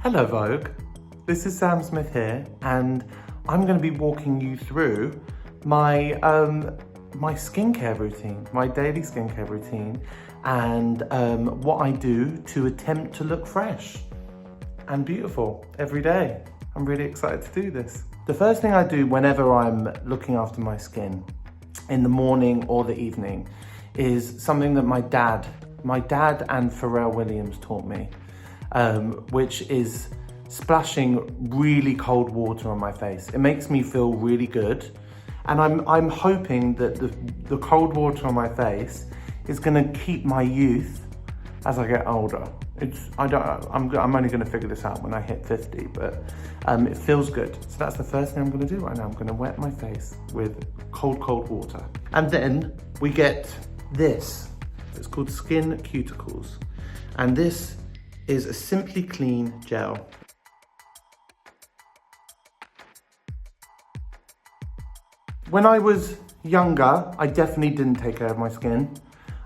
Hello Vogue, this is Sam Smith here, and I'm going to be walking you through my my skincare routine, my daily skincare routine, and what I do to attempt to look fresh and beautiful every day. I'm really excited to do this. The first thing I do whenever I'm looking after my skin, in the morning or the evening, is something that my dad and Pharrell Williams taught me, which is splashing really cold water on my face. It makes me feel really good, and I'm hoping that the cold water on my face is gonna keep my youth as I get older. I'm only gonna figure this out when I hit 50, but it feels good. So that's the first thing I'm gonna do right now. I'm gonna wet my face with cold water. And then we get this. It's called Skin Cuticles. And this is a Simply Clean gel. When I was younger, I definitely didn't take care of my skin.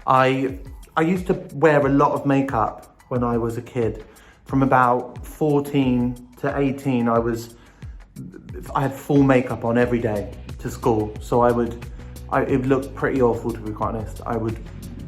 I used to wear a lot of makeup when I was a kid. From about 14 to 18, I had full makeup on every day to school. So it looked pretty awful, to be quite honest. I would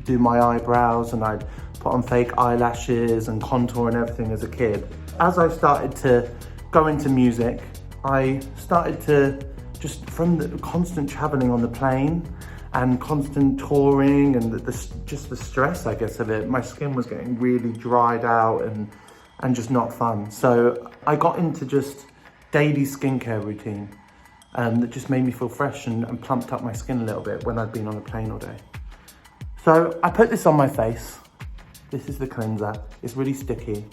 do my eyebrows and I'd put on fake eyelashes and contour and everything as a kid. As I started to go into music, I started to just, from the constant traveling on the plane and constant touring and just the stress, I guess, of it, my skin was getting really dried out and just not fun. So I got into just daily skincare routine that just made me feel fresh and plumped up my skin a little bit when I'd been on the plane all day. So I put this on my face. This is the cleanser. It's really sticky.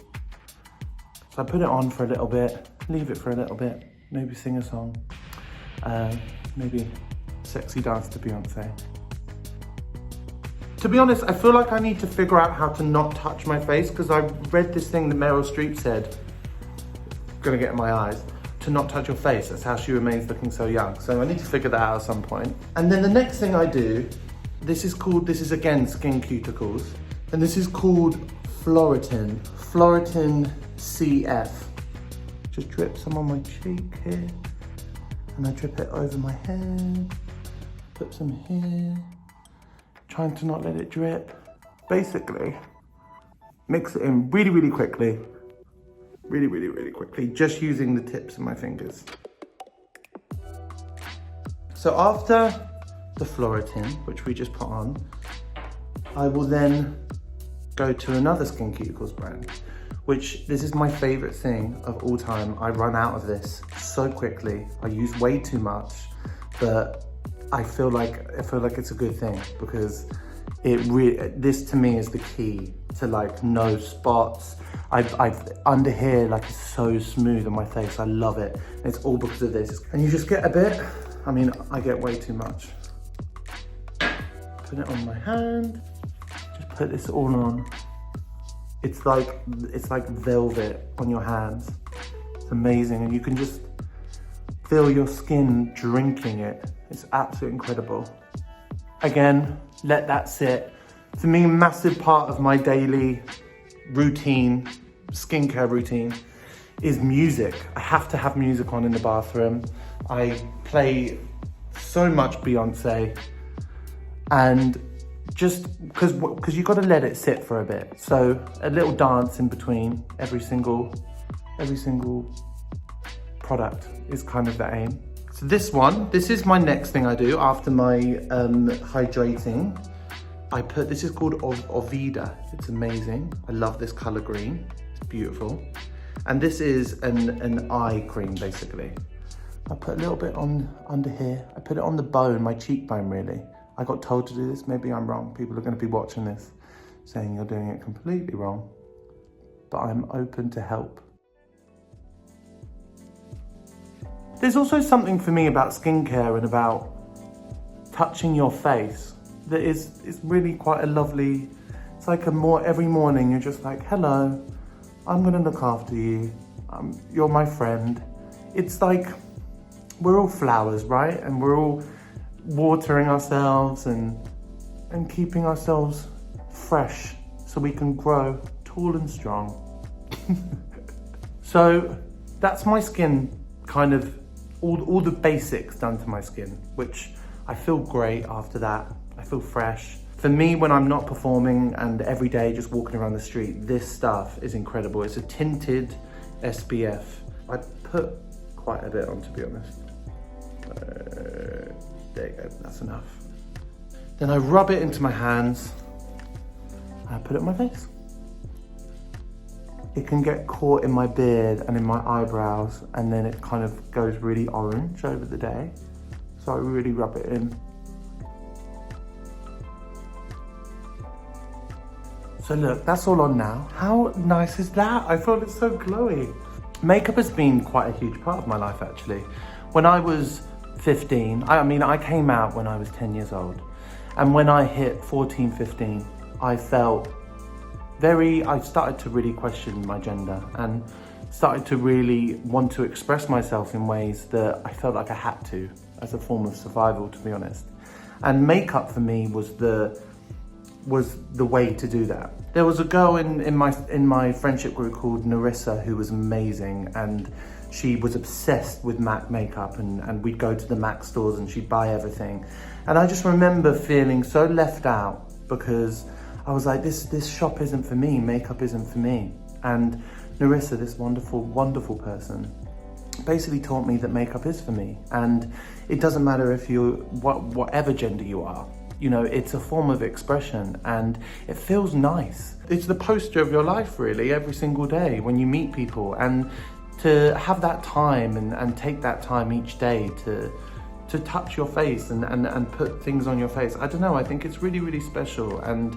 So I put it on for a little bit, leave it for a little bit, maybe sing a song, maybe sexy dance to Beyonce. To be honest, I feel like I need to figure out how to not touch my face, because I read this thing that Meryl Streep said, gonna get in my eyes, to not touch your face. That's how she remains looking so young. So I need to figure that out at some point. And then the next thing I do, this is again Skin Cuticles, and this is called Floritin CF. Just drip some on my cheek here, and I drip it over my head, put some here, trying to not let it drip. Basically, mix it in really quickly, really quickly, just using the tips of my fingers. So after the Floritin, which we just put on, I will then go to another Skin Cuticles brand, which this is my favorite thing of all time. I run out of this so quickly. I use way too much, but I feel like it's a good thing, because this to me is the key to like no spots. Under here, like, it's so smooth on my face. I love it. It's all because of this. And you just get a bit, I mean, I get way too much. Put it on my hand, just put this all on. It's like velvet on your hands. It's amazing, and you can just feel your skin drinking it. It's absolutely incredible. Again, let that sit. For me, a massive part of my daily routine, skincare routine, is music. I have to have music on in the bathroom. I play so much Beyonce, and just because you got to let it sit for a bit. So a little dance in between every single product is kind of the aim. So this is my next thing I do after my hydrating. This is called Ovida. It's amazing. I love this color green. It's beautiful. And this is an eye cream, basically. I put a little bit on under here. I put it on the bone, my cheekbone, really. I got told to do this. Maybe I'm wrong. People are going to be watching this saying you're doing it completely wrong. But I'm open to help. There's also something for me about skincare and about touching your face that is really quite a lovely, it's like every morning you're just like, hello, I'm gonna look after you. You're my friend. It's like, we're all flowers, right? And we're all watering ourselves and keeping ourselves fresh so we can grow tall and strong. So that's my skin, kind of all the basics done to my skin, which I feel great after that. I feel fresh. For me, when I'm not performing and every day just walking around the street, this stuff is incredible. It's a tinted SPF. I put quite a bit on, to be honest. There you go, that's enough. Then I rub it into my hands and I put it on my face. It can get caught in my beard and in my eyebrows, and then it kind of goes really orange over the day. So I really rub it in. So look, that's all on now. How nice is that? I thought it's so glowy. Makeup has been quite a huge part of my life, actually. When I was 15, I came out when I was 10 years old. And when I hit 14, 15, I started to really question my gender and started to really want to express myself in ways that I felt like I had to, as a form of survival, to be honest. And makeup for me was the way to do that. There was a girl in my friendship group called Narissa who was amazing, and she was obsessed with MAC makeup, and we'd go to the MAC stores and she'd buy everything. And I just remember feeling so left out because I was like, this shop isn't for me, makeup isn't for me. And Narissa, this wonderful, wonderful person, basically taught me that makeup is for me. And it doesn't matter if whatever gender you are, you know, it's a form of expression and it feels nice. It's the poster of your life, really, every single day when you meet people. And to have that time and take that time each day to touch your face and put things on your face, I don't know, I think it's really, really special. And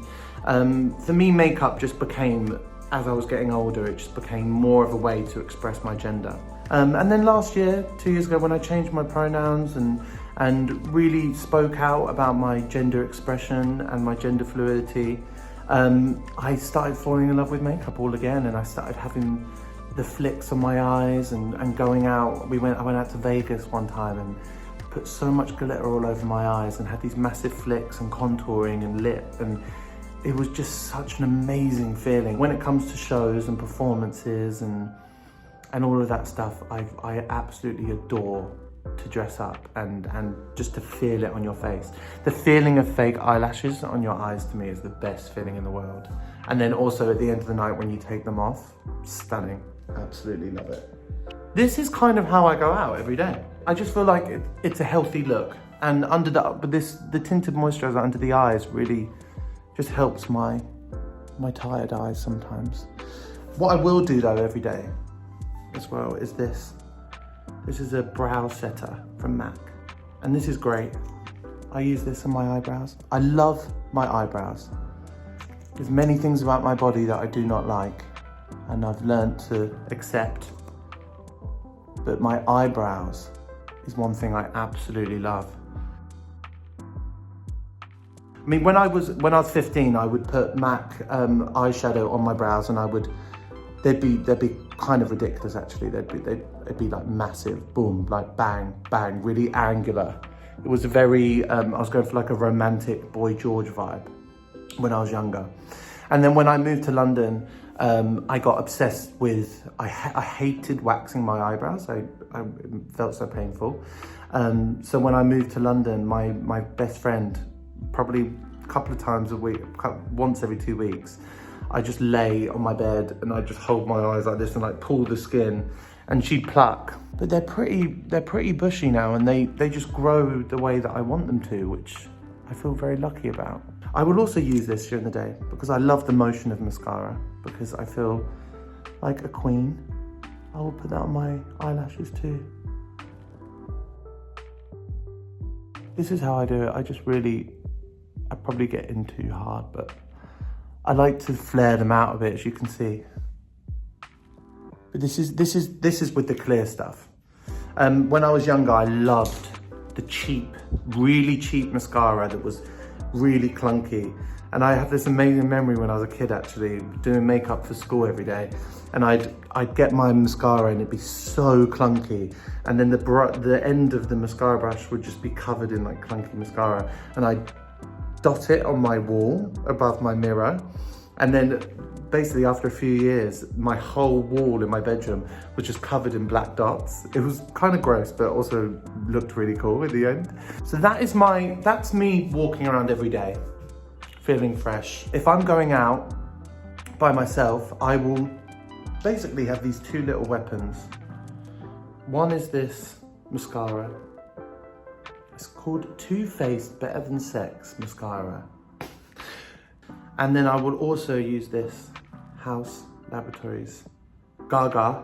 for me, makeup just became, as I was getting older, it just became more of a way to express my gender. And then last year, 2 years ago, when I changed my pronouns and really spoke out about my gender expression and my gender fluidity, I started falling in love with makeup all again, and I started having the flicks on my eyes and going out. I went out to Vegas one time and put so much glitter all over my eyes and had these massive flicks and contouring and lip, and it was just such an amazing feeling. When it comes to shows and performances and all of that stuff, I absolutely adore to dress up and just to feel it on your face. The feeling of fake eyelashes on your eyes, to me, is the best feeling in the world. And then also at the end of the night when you take them off, stunning. Absolutely love it. This is kind of how I go out every day. I just feel like it's a healthy look. And the tinted moisturizer under the eyes really just helps my tired eyes sometimes. What I will do though every day as well is this. This is a brow setter from MAC, and this is great. I use this on my eyebrows. I love my eyebrows. There's many things about my body that I do not like, and I've learned to accept. But my eyebrows is one thing I absolutely love. I mean, when I was 15, I would put MAC eyeshadow on my brows, and they'd be kind of ridiculous actually. They'd be like massive, boom, like bang, bang, really angular. It was a very, I was going for like a romantic Boy George vibe when I was younger. And then when I moved to London, I got obsessed with, I hated waxing my eyebrows. I felt so painful. So when I moved to London, my best friend, probably a couple of times a week, once every 2 weeks, I just lay on my bed and I just hold my eyes like this and like pull the skin, and she'd pluck. But they're pretty bushy now, and they just grow the way that I want them to, which I feel very lucky about. I will also use this during the day because I love the motion of mascara, because I feel like a queen. I will put that on my eyelashes too. This is how I do it. I probably get in too hard, but I like to flare them out a bit, as you can see. But this is with the clear stuff. When I was younger, I loved the cheap, really cheap mascara that was really clunky. And I have this amazing memory when I was a kid, actually, doing makeup for school every day. And I'd get my mascara and it'd be so clunky. And then the end of the mascara brush would just be covered in like clunky mascara. And I'd dot it on my wall above my mirror. And then basically after a few years, my whole wall in my bedroom was just covered in black dots. It was kind of gross, but also looked really cool in the end. So that's me walking around every day, feeling fresh. If I'm going out by myself, I will basically have these two little weapons. One is this mascara. It's called Too Faced Better Than Sex mascara. And then I will also use this House Laboratories Gaga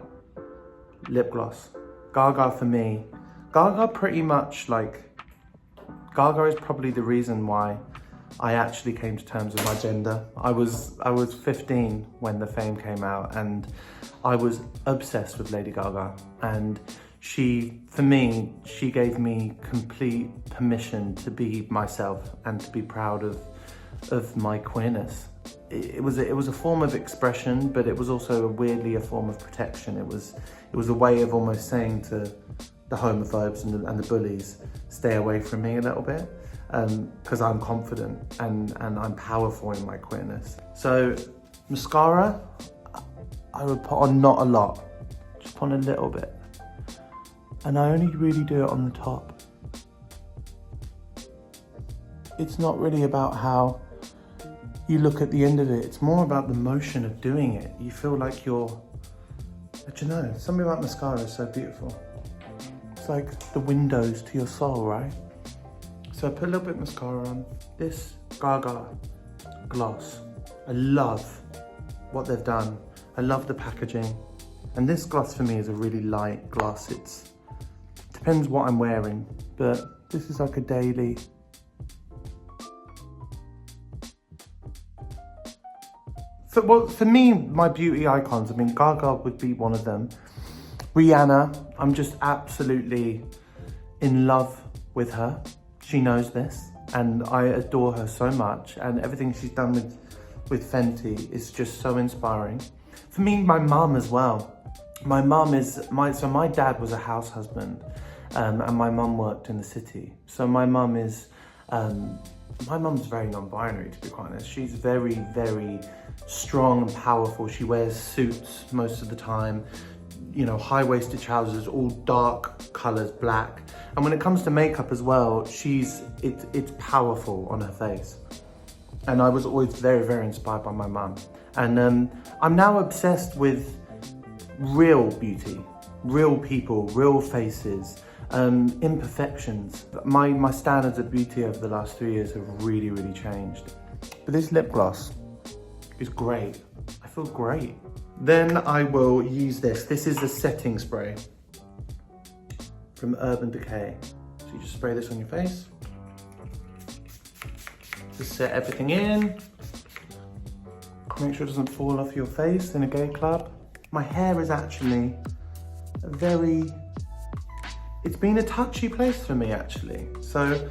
lip gloss. Gaga for me. Gaga pretty much Gaga is probably the reason why I actually came to terms with my gender. I was 15 when the Fame came out, and I was obsessed with Lady Gaga. And for me, she gave me complete permission to be myself and to be proud of my queerness. It was a form of expression, but it was also weirdly a form of protection. It was a way of almost saying to the homophobes and the bullies, stay away from me a little bit, because I'm confident and I'm powerful in my queerness. So mascara, I would put on not a lot, just put on a little bit. And I only really do it on the top. It's not really about how you look at the end of it. It's more about the motion of doing it. You feel like you're, I don't know, something about mascara is so beautiful. It's like the windows to your soul, right? So I put a little bit of mascara on. This Gaga gloss. I love what they've done. I love the packaging. And this gloss for me is a really light gloss. It depends what I'm wearing, but this is like a daily. For me, my beauty icons, I mean, Gaga would be one of them. Rihanna, I'm just absolutely in love with her. She knows this, and I adore her so much, and everything she's done with Fenty is just so inspiring. For me, my mum as well. My dad was a house husband, and my mum worked in the city. So my mum's very non-binary, to be quite honest. She's very, very strong and powerful. She wears suits most of the time, you know, high-waisted trousers, all dark colors, black. And when it comes to makeup as well, it's powerful on her face. And I was always very, very inspired by my mum. And I'm now obsessed with real beauty, real people, real faces, imperfections. My standards of beauty over the last 3 years have really, really changed. But this lip gloss is great. I feel great. Then I will use this. This is the setting spray from Urban Decay. So you just spray this on your face. Just set everything in. Make sure it doesn't fall off your face in a gay club. My hair is actually it's been a touchy place for me actually. So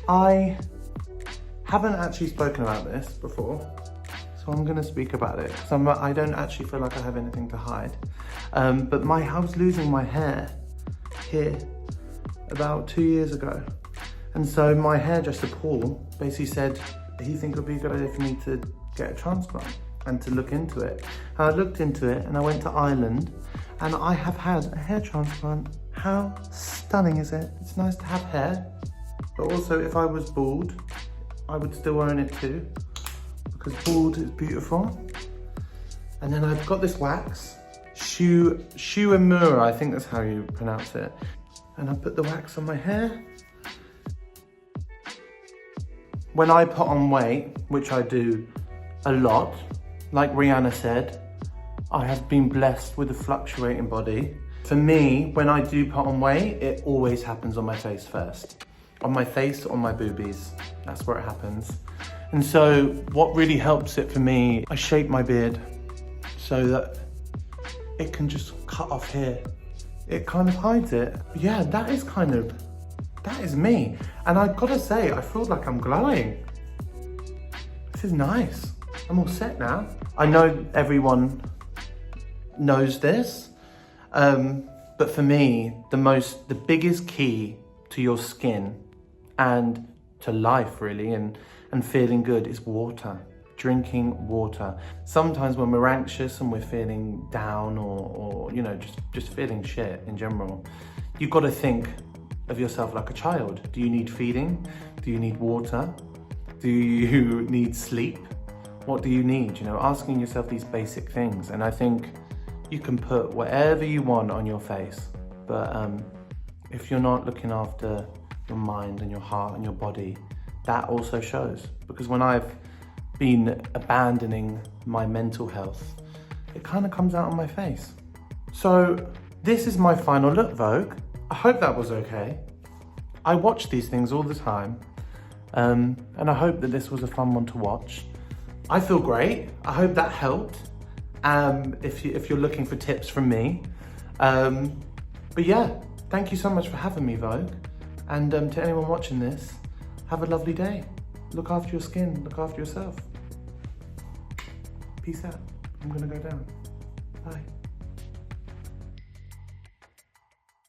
I haven't actually spoken about this before. So I'm gonna speak about it because I don't actually feel like I have anything to hide. But I was losing my hair here about 2 years ago. And so my hairdresser, Paul, basically said he thinks it would be a good idea for me to get a transplant and to look into it. And I looked into it and I went to Ireland and I have had a hair transplant. How stunning is it? It's nice to have hair, but also if I was bald, I would still own it too, because bald is beautiful. And then I've got this wax, Shuemura, I think that's how you pronounce it. And I put the wax on my hair. When I put on weight, which I do a lot, like Rihanna said, I have been blessed with a fluctuating body. For me, when I do put on weight, it always happens on my face first. On my face, on my boobies, that's where it happens. And so what really helps it for me, I shape my beard so that it can just cut off here. It kind of hides it. Yeah, that is me. And I've got to say, I feel like I'm glowing. This is nice. I'm all set now. I know everyone knows this, but for me, the biggest key to your skin and to life really, and feeling good is water. drinking water. Sometimes when we're anxious and we're feeling down or you know, just feeling shit in general, you've got to think of yourself like a child. Do you need feeding? Do you need water? Do you need sleep? What do you need? You know, asking yourself these basic things. And I think you can put whatever you want on your face, but if you're not looking after your mind and your heart and your body, that also shows. Because when I've been abandoning my mental health, it kind of comes out on my face. So this is my final look, Vogue. I hope that was okay. I watch these things all the time, and I hope that this was a fun one to watch. I feel great. I hope that helped. If you're looking for tips from me, but yeah, thank you so much for having me, Vogue. And to anyone watching this, have a lovely day. Look after your skin. Look after yourself. Peace out. I'm gonna go down. Bye.